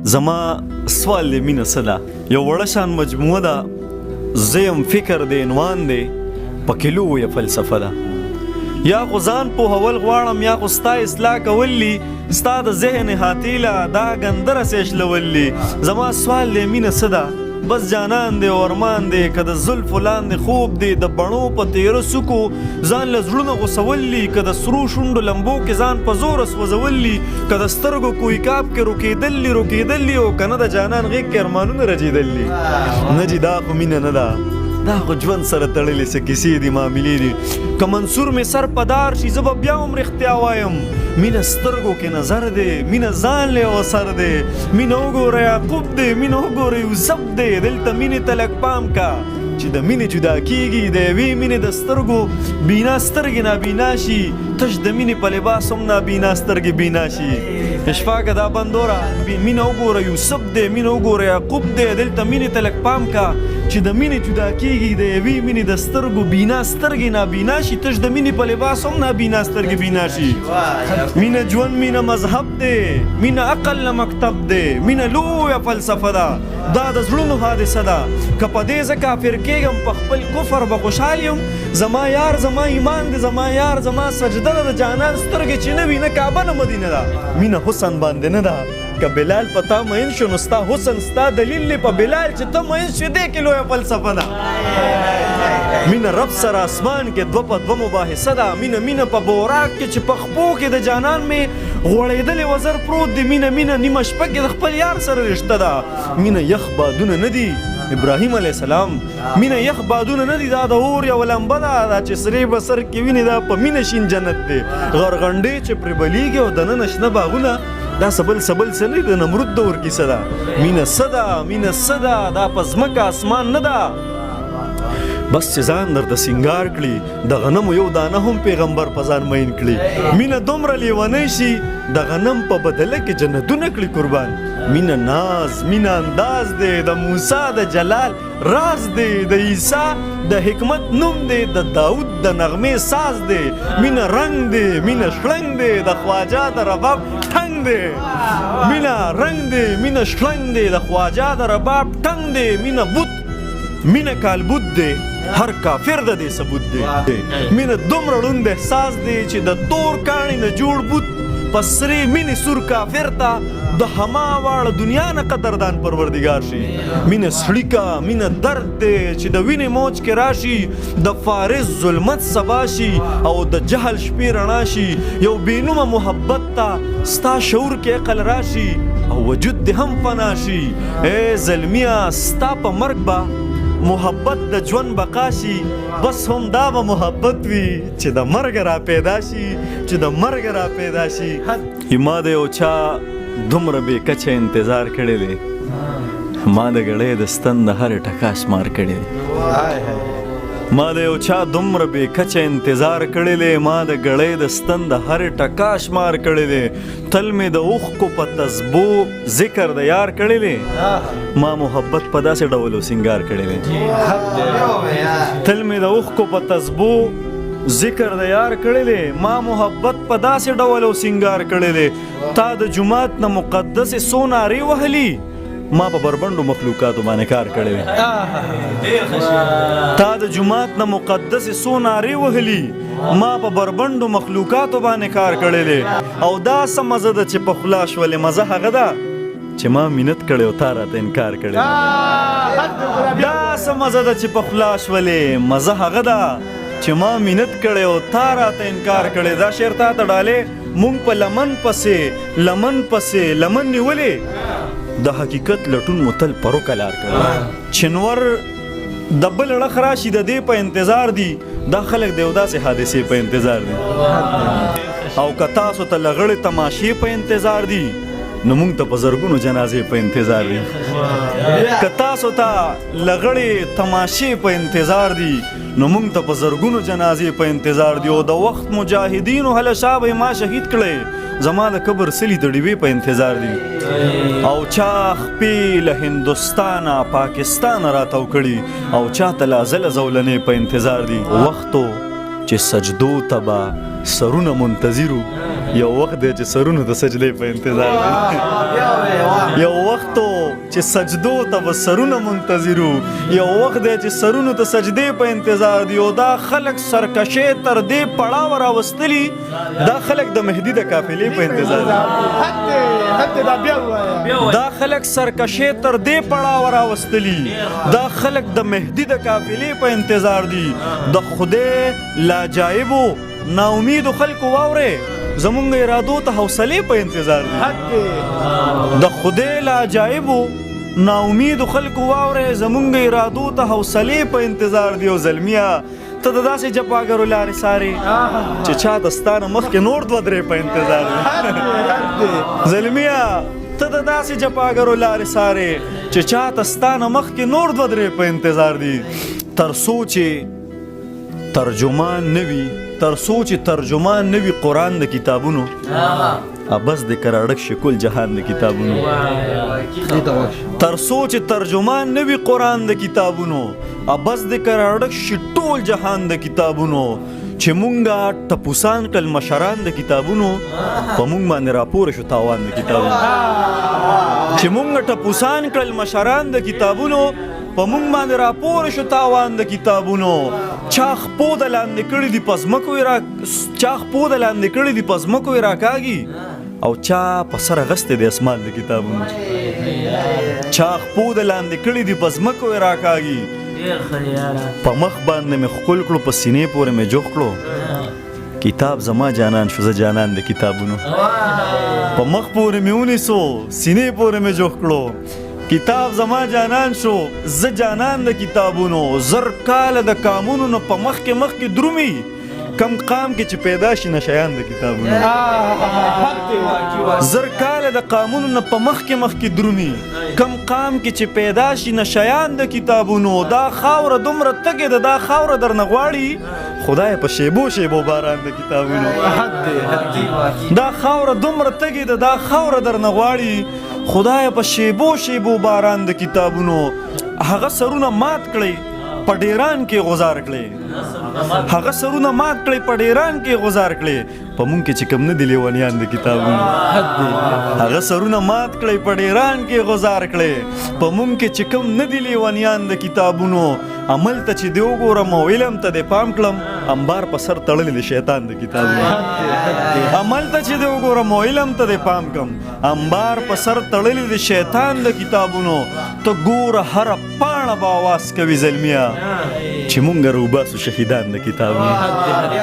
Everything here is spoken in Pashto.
زما سوال دی مینه څه ده؟ یو وړه شان مجموعه ده، زیم فکر دی، عنوان دی، پکې لویه فلسفه ده. یا خو ځان پوهول غواړم، یا خو ستا اصلاح کولی، ستا د ذهن حاتیله دا ګندره سیشلولی. زما سوال دی مینه څه ده؟ بس جانان دی ورمان دی، که د زلفو لاندې خوب دی، د بڼو په تیره سکو ځان له زړونه غوسولی، که د سرو شونډو لمبو کې ځان په زوره سوځولی، که د سترګو کویکاب کې روکېدلی او که نه د جانان غېږ کې ارمانونه رجېدلی. نه جي دا خو مینه نه ده، دا خو ژوند سره تړلې څه کیسې دي، معاملې دي. که منصور مې سر پدار شي زه به بیا هم رښتیا وایم. مینه سترګو کې نظر دی، مینه ځان لی وسر دی، مینه وګوره یعقوب دی، مینه وګوره یوسف دی. دلته مینې ته لږ پام کا چې د مینې جدا کېږي، د یوې مینې د سترګو بینا سترګې نابینا شي، تش د مینې په لباس هم نابینا سترګې بینا شي. اشفاقه دا بندوره مینه وګوره یوسف دی، مینه وګوره یعقوب دی. دلته مینې ته لږ پام کا چې د مینې جدا کېږي، د یوې مینې د سترګو بینا سترګې نابینا شي، تش د مینې په لباس هم نابینا سترګې بینا شي. مینه ژوند، مینه مذهب دی، مینه عقل نه مکتب دی، مینه لویه فلسفه ده، دا د زړونو حادثه ده. که په دې زه کافر کېږم په خپل کفر به خوشحال یم. زما یار زما ایمان دی، زما یار زما سجده ده، د جانان سترګې چې نه وي نه کعبه نه مدینه ده. مینه حسن باندې نه ده، که بلال په تا مین شو نو ستا حسن ستا دلیل دی په بلال چې ته مین شوې، دې کې لویه فلسفه ده. مینه رب سره اسمان کې دوه په دوه مباحثه ده. مینه په بوراک کې چې په خپو کې د جانان مې غوړېدلې وزر پروت دی. مینه نیمه شپه کې د خپل یار سره رشته ده. مینه یخ بادونه نه دي، ابراهیم علیه السلام. مینه یخ بادونه نه دي، دا د اور یوه لمبه ده چې سرې به سر کې وینې، دا په مینه شین جنت دی. غرغنډې چې پرې بلیږي او دننه شنه باغونه، دا سبل څه نه د نمرود دور کیسه ده. مینه څه ده، دا په ځمکه اسمان نه ده. بس چې ځان درته سینګار کړي، د غنمو یو دانه هم پیغمبر په ځان مین کړي. مینه دومره لیونی شي د غنم په بدله کې جنتونه کړي قربان. مینه ناز، مینه انداز دی، د موسی د جلال راز دی، د عیسی د حکمت نوم دی، د داود د نغمې ساز دی. مینه رنگ دی، مینه شړنګ دی، د خواجه د رباب ټنګ دی. مینه رنگ دی، مینه شړنګ دی، د خواجه د رباب ټنګ دی. مینه بوت، مینه کالبوت دی، هر کافر د دې ثبوت دی. مینه دومره ړوند احساس دی چې د تور کاڼي نه جوړ بوت په سرې مینې سور کافر ته د هما واړه دنیا نه قدردان پروردګار شي. مینه سړیکه، مینه درد دی چې د وینې موج کې راشي، د فارس ظلمت سبا شي او د جهل شپې رڼا شي. یو بېنومه محبت ته ستا شعور کې عقل راشي او وجود دې هم فنا شي. ای زلمیه ستا په مرګ به محبت د ژوند بقا شي. بس هم دا به محبت وي چې د مرګ را پیدا شي، چې د مرګ را پیدا شي. ما د یو چا دومره بې کچه انتظار کړی دی، ما د ګړۍ د ستن د هرې ټکا شمار کړی دی. ما د یو چا دومره بې کچه انتظار کړی دی، ما د ګړۍ د ستن د هرې ټکا شمار کړی دی. تل مې د اوښکو په تسبو ذکر د یار کړی دی، ما محبت په داسې ډول سینګار کړی دی. تل مې د اوښکو په تسبو ذکر د یار کړی دی، ما محبت په داسې ډول سینګار کړی دی. تا د جومات نه مقدسې څو نارې وهلي، ما په بربنډو مخلوقاتو باندې کار کړی دی. تا د جومات نه مقدسې څو نارې وهلي، ما په بربنډو مخلوقاتو باندې کار کړی دی. او دا څه مزه ده چې په خوله شولې، مزه هغه ده چې ما منت کړی او تا راته انکار کړی. دا څه مزه ده چې په خوله شولې، مزه هغه ده چې ما منت کړی او تا راته انکار کړی. دا شعر تا ته ډالې مونږ په لمن پسې لمن نیولې، د حقیقت لټون مو تل پروکه لار کړی. چنور د بل اړخ راشي د دې په انتظار دي، دا خلک د یو داسې حادثې په انتظار دي. او که تاسو ته لغړې تماشې په انتظار دي نو موږ ته په زرګونو جنازې په انتظار دي. که تاسو ته لغړې تماشې په انتظار دي نو موږ ته په زرګونو جنازې په انتظار دي. او د وخت مجاهدینو هله شا به ما شهید کړی، زما د قبر سلی د ډیوې په انتظار دي. او چا خپې له هندوستانه پاکستان راتاو کړي، او چا ته لا زله زولنې په انتظار دي. وختو چې سجدو ته به سرونه منتظرو یو وخت دی چې سرونو ته سجدې په انتظار دی یو وخت چې سجدو ته به سرونه منتظرو یو وخت دی چې سرونو ته سجدې په انتظار دی او دا خلک سرکشې تر دې پړاو راوستلي دا خلک د مهدي د قافلې په انتظار دي دا خلک سرکشې تر دې پړاو راوستلي دا خلک د مهدي د قافلې په انتظار دي د خدای لاجایبو ناامیدو خلکو واورې زمونږ ارادو ته حوصلې په انتظار دي د خدای لاجایبو ناامیدو خلکو واورې زمونږ ارادو ته حوصلې په انتظار دي او زلمیا ته د داسې جفاګرو لارې سارې چې چا د ستانه مخکې نور دوه درې په انتظار دي زلمیا ته د داسې جفاګرو لارې سارې چې چا ته ستانه مخکې نور دوه درې په انتظار دي تر څو چې ترجمان نوي قرآن د کتابونو بس د کراړک شکل جهان د کتابونو تر څو چې ترجمان نوي قرآن د کتابونو بس د کراړک ټول جهان د کتابونو چې مونږه ټپوسان کل مشران د کتابونو په مونږ باندې راپور شو تاوان د کتابونو چې مونږه ټپوسان کل مشران د کتابونو په مونږ باندې راپور شو تاوان د کتابونو چاخ پود لاندې کړي دي پزمکو راکاږي او چا په سر غسته د اسمان د کتابونو چاخ پود لاندې کړي دي پزمکو راکاږي په مخ باندې مې خپل کړو په سینې پورې مې جوخ کړو کتاب زما جانان شو زه جانان د کتابونو په مخ پورې مې ونیسو سینې پورې مې جوخ کړو کتاب زما جانان شو زه جانان د کتابونو زر کال د کامونو نه په مخکې درومي کم قام کې چې پیدا شي نشیان د کتابونو زر کال د قامونو نه په مخکې درومي کم قام کې چې پیدا شي نشیان د کتابونو دا خاوره دومره تګې ده دا خاوره درنه غواړي خدای په شیبو باران د کتابونو دا خاوره دومره تګې ده دا خاوره درنه غواړي خدای په شیبو باران د کتابونو هغه سرونه مات کړي په ډیران کې غزار کړي هغه سرونه مات کړي په ډیران کې غزار کړي په مونږ کې چې کم نه دي لیونیان د کتابونو هغه سرونه مات کړي په ډیران کې غزار کړي په مونږ کې چې کم نه دي لیونیان د کتابونو عمل ته چې دی وګورم او علم ته د پام کړم انبار په سر تړلې د شیطان د کتابونو عمل ته چې دی وګورم او علم ته د پام کړم انبار په سر تړلې د شیطان د کتابونو ته ګوره هر پاڼه به اواز کوي زلمیا چې مونږ روباسو شهیدان د کتابونو